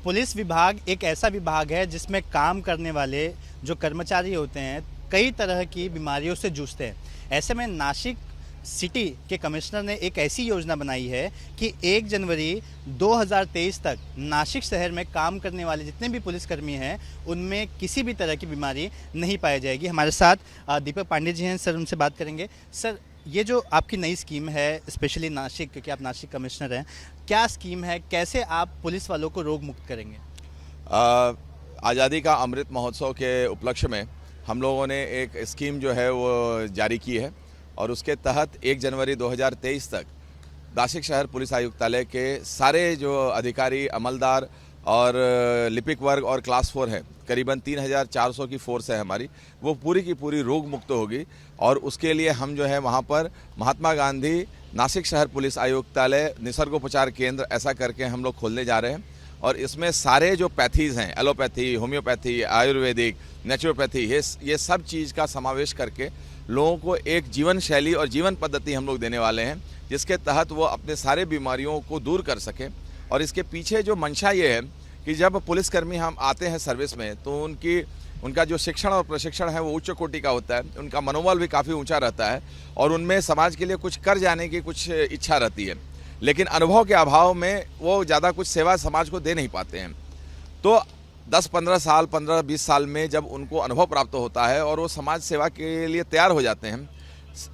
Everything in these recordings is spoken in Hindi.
पुलिस विभाग एक ऐसा विभाग है जिसमें काम करने वाले जो कर्मचारी होते हैं कई तरह की बीमारियों से जूझते हैं। ऐसे में नासिक सिटी के कमिश्नर ने एक ऐसी योजना बनाई है कि 1 जनवरी 2023 तक नासिक शहर में काम करने वाले जितने भी पुलिसकर्मी हैं उनमें किसी भी तरह की बीमारी नहीं पाई जाएगी। हमारे साथ दीपक पांडे जी हैं, सर उनसे बात करेंगे। सर, ये जो आपकी नई स्कीम है स्पेशली नासिक, क्योंकि आप नासिक कमिश्नर हैं, क्या स्कीम है, कैसे आप पुलिस वालों को रोग मुक्त करेंगे? आज़ादी का अमृत महोत्सव के उपलक्ष्य में हम लोगों ने एक स्कीम जो है वो जारी की है और उसके तहत 1 जनवरी 2023 तक नासिक शहर पुलिस आयुक्तालय के सारे जो अधिकारी, अमलदार और लिपिक वर्ग और क्लास 4 है, करीबन 3400 की फोर्स है हमारी, वो पूरी की पूरी रोग मुक्त होगी। और उसके लिए हम जो है वहाँ पर महात्मा गांधी नासिक शहर पुलिस आयुक्तालय निसर्गोपचार केंद्र ऐसा करके हम लोग खोलने जा रहे हैं। और इसमें सारे जो पैथीज़ हैं, एलोपैथी, होम्योपैथी, आयुर्वेदिक, नेचुरोपैथी, ये सब चीज़ का समावेश करके लोगों को एक जीवन शैली और जीवन पद्धति हम लोग देने वाले हैं जिसके तहत वो अपने सारे बीमारियों को दूर कर सकें। और इसके पीछे जो मंशा ये है कि जब पुलिसकर्मी हम आते हैं सर्विस में तो उनका जो शिक्षण और प्रशिक्षण है वो उच्च कोटि का होता है, उनका मनोबल भी काफ़ी ऊंचा रहता है और उनमें समाज के लिए कुछ कर जाने की कुछ इच्छा रहती है, लेकिन अनुभव के अभाव में वो ज़्यादा कुछ सेवा समाज को दे नहीं पाते हैं। तो 10-15 साल, 15-20 साल में जब उनको अनुभव प्राप्त होता है और वो समाज सेवा के लिए तैयार हो जाते हैं,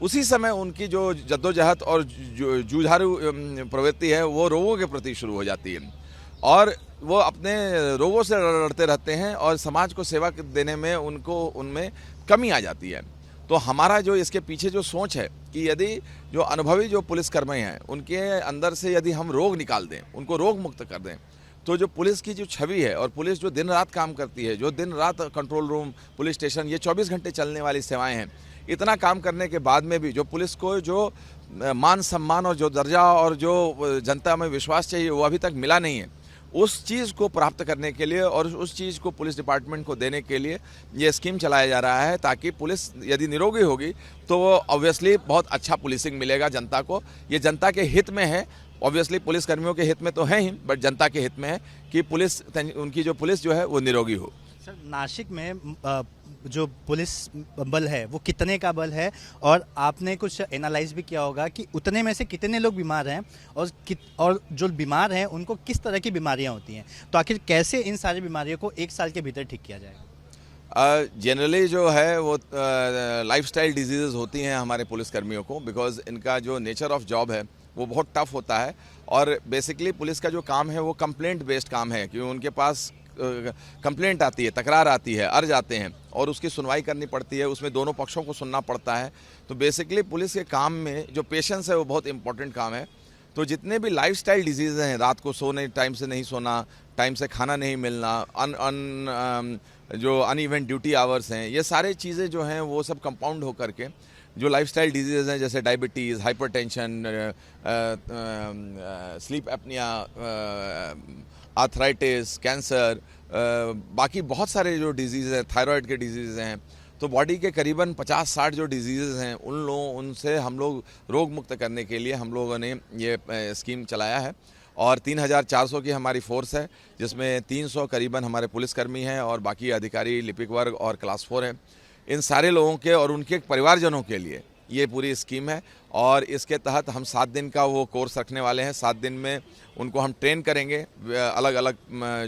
उसी समय उनकी जो जद्दोजहद और जूझारू प्रवृत्ति है वो रोगों के प्रति शुरू हो जाती है और वो अपने रोगों से लड़ते रहते हैं और समाज को सेवा देने में उनमें कमी आ जाती है। तो हमारा जो इसके पीछे जो सोच है कि यदि जो अनुभवी जो पुलिसकर्मी हैं उनके अंदर से यदि हम रोग निकाल दें, उनको रोग मुक्त कर दें, तो जो पुलिस की जो छवि है और पुलिस जो दिन रात काम करती है, जो दिन रात कंट्रोल रूम, पुलिस स्टेशन, ये 24 घंटे चलने वाली सेवाएं हैं, इतना काम करने के बाद में भी जो पुलिस को जो मान सम्मान और जो दर्जा और जो जनता में विश्वास चाहिए वो अभी तक मिला नहीं है। उस चीज़ को प्राप्त करने के लिए और उस चीज़ को पुलिस डिपार्टमेंट को देने के लिए ये स्कीम चलाया जा रहा है ताकि पुलिस यदि निरोगी होगी तो वो ऑब्वियसली बहुत अच्छा पुलिसिंग मिलेगा जनता को। ये जनता के हित में है, ऑब्वियसली पुलिस कर्मियों के हित में तो है ही, बट जनता के हित में है कि उनकी जो पुलिस जो है वो निरोगी हो। सर, नासिक में जो पुलिस बल है वो कितने का बल है, और आपने कुछ एनालाइज भी किया होगा कि उतने में से कितने लोग बीमार हैं और जो बीमार हैं उनको किस तरह की बीमारियां होती हैं, तो आखिर कैसे इन सारी बीमारियों को 1 साल के भीतर ठीक किया जाएगा? जनरली जो है वो लाइफस्टाइल डिजीज़ होती हैं हमारे पुलिसकर्मियों को, बिकॉज इनका जो नेचर ऑफ जॉब है वो बहुत टफ होता है और बेसिकली पुलिस का जो काम है वो कंप्लेंट बेस्ड काम है, क्योंकि उनके पास कंप्लेंट आती है, तकरार आती है, अर्ज आते हैं और उसकी सुनवाई करनी पड़ती है, उसमें दोनों पक्षों को सुनना पड़ता है। तो बेसिकली पुलिस के काम में जो पेशेंस है वो बहुत इंपॉर्टेंट काम है। तो जितने भी लाइफस्टाइल डिजीज़ हैं, रात को सोने टाइम से नहीं सोना, टाइम से खाना नहीं मिलना, जो अनइवन ड्यूटी आवर्स हैं, ये सारे चीज़ें जो हैं वो सब कंपाउंड होकर के जो लाइफस्टाइल डिजीज़ हैं जैसे diabetes, hypertension, sleep apnoea, arthritis, cancer, बाकी बहुत सारे जो डिजीज़ हैं, थायराइड के डिजीज़ हैं, तो बॉडी के करीबन 50-60 जो डिजीज़ हैं उनसे हम लोग रोग मुक्त करने के लिए हम लोगों ने ये स्कीम चलाया है। और 3400 की हमारी फोर्स है जिसमें 300 करीबन हमारे पुलिसकर्मी हैं और बाकी अधिकारी, लिपिक वर्ग और क्लास 4 हैं। इन सारे लोगों के और उनके परिवारजनों के लिए ये पूरी स्कीम है और इसके तहत हम 7 दिन का वो कोर्स रखने वाले हैं। 7 दिन में उनको हम ट्रेन करेंगे अलग अलग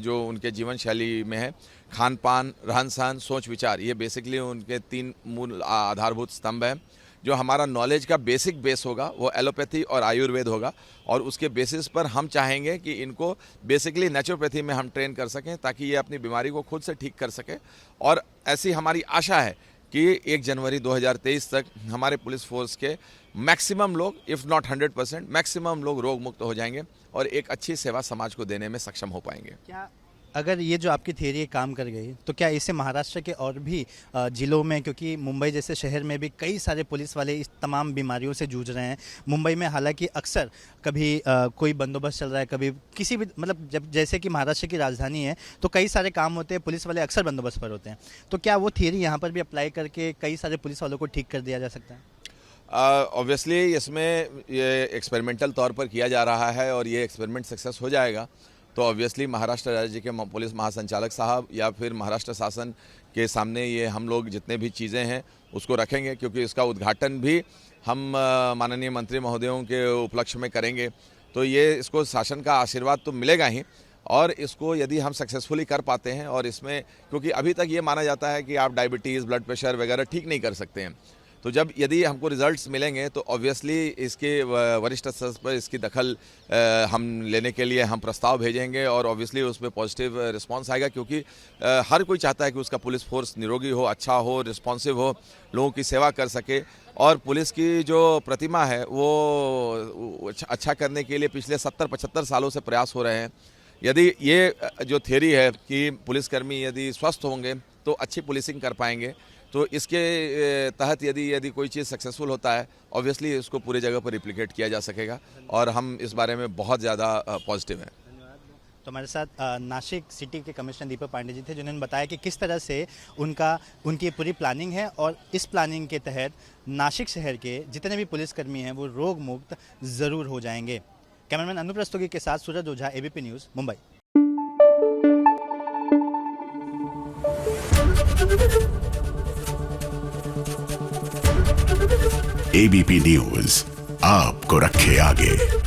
जो उनके जीवन शैली में है, खान पान, रहन सहन, सोच विचार, ये बेसिकली उनके 3 मूल आधारभूत स्तंभ हैं। जो हमारा नॉलेज का बेसिक बेस होगा वो एलोपैथी और आयुर्वेद होगा और उसके बेसिस पर हम चाहेंगे कि इनको बेसिकली नेचुरोपैथी में हम ट्रेन कर सकें ताकि ये अपनी बीमारी को खुद से ठीक कर सके। और ऐसी हमारी आशा है कि 1 जनवरी 2023 तक हमारे पुलिस फोर्स के मैक्सिमम लोग, इफ़ नॉट 100%, मैक्सिमम लोग रोग मुक्त हो जाएंगे और एक अच्छी सेवा समाज को देने में सक्षम हो पाएंगे। क्या अगर ये जो आपकी थ्योरी काम कर गई तो क्या इससे महाराष्ट्र के और भी ज़िलों में, क्योंकि मुंबई जैसे शहर में भी कई सारे पुलिस वाले इस तमाम बीमारियों से जूझ रहे हैं। मुंबई में हालांकि अक्सर कभी कोई बंदोबस्त चल रहा है, कभी किसी भी, मतलब जब जैसे कि महाराष्ट्र की राजधानी है तो कई सारे काम होते हैं, पुलिस वाले अक्सर बंदोबस्त पर होते हैं, तो क्या वो थ्योरी यहाँ पर भी अप्लाई करके कई सारे पुलिस वालों को ठीक कर दिया जा सकता है? ऑब्वियसली इसमें ये एक्सपेरिमेंटल तौर पर किया जा रहा है और ये एक्सपेरिमेंट सक्सेस हो जाएगा तो ऑब्वियसली महाराष्ट्र राज्य के पुलिस महासंचालक साहब या फिर महाराष्ट्र शासन के सामने ये हम लोग जितने भी चीज़ें हैं उसको रखेंगे, क्योंकि इसका उद्घाटन भी हम माननीय मंत्री महोदयों के उपलक्ष्य में करेंगे। तो ये इसको शासन का आशीर्वाद तो मिलेगा ही, और इसको यदि हम सक्सेसफुली कर पाते हैं, और इसमें क्योंकि अभी तक ये माना जाता है कि आप डायबिटीज़, ब्लड प्रेशर वगैरह ठीक नहीं कर सकते हैं, तो जब यदि हमको रिजल्ट्स मिलेंगे तो ऑब्वियसली इसके वरिष्ठ स्तर पर इसकी दखल हम लेने के लिए हम प्रस्ताव भेजेंगे, और ऑब्वियसली उसमें पॉजिटिव रिस्पांस आएगा, क्योंकि हर कोई चाहता है कि उसका पुलिस फोर्स निरोगी हो, अच्छा हो, रिस्पॉन्सिव हो, लोगों की सेवा कर सके। और पुलिस की जो प्रतिमा है वो अच्छा करने के लिए पिछले 70-75 सालों से प्रयास हो रहे हैं। यदि ये जो थ्योरी है कि पुलिसकर्मी यदि स्वस्थ होंगे तो अच्छी पुलिसिंग कर पाएंगे, तो इसके तहत यदि कोई चीज़ सक्सेसफुल होता है, ऑब्वियसली इसको पूरी जगह पर रिप्लिकेट किया जा सकेगा, और हम इस बारे में बहुत ज़्यादा पॉजिटिव हैं। तो हमारे साथ नासिक सिटी के कमिश्नर दीपक पांडे जी थे, जिन्होंने बताया कि किस तरह से उनकी पूरी प्लानिंग है, और इस प्लानिंग के तहत नासिक शहर के जितने भी पुलिसकर्मी हैं वो रोग मुक्त ज़रूर हो जाएंगे। कैमरामैन अनुप रस्तोगी के साथ Suraj Ojha, ABP news, Mumbai. ABP news आपको रखे आगे।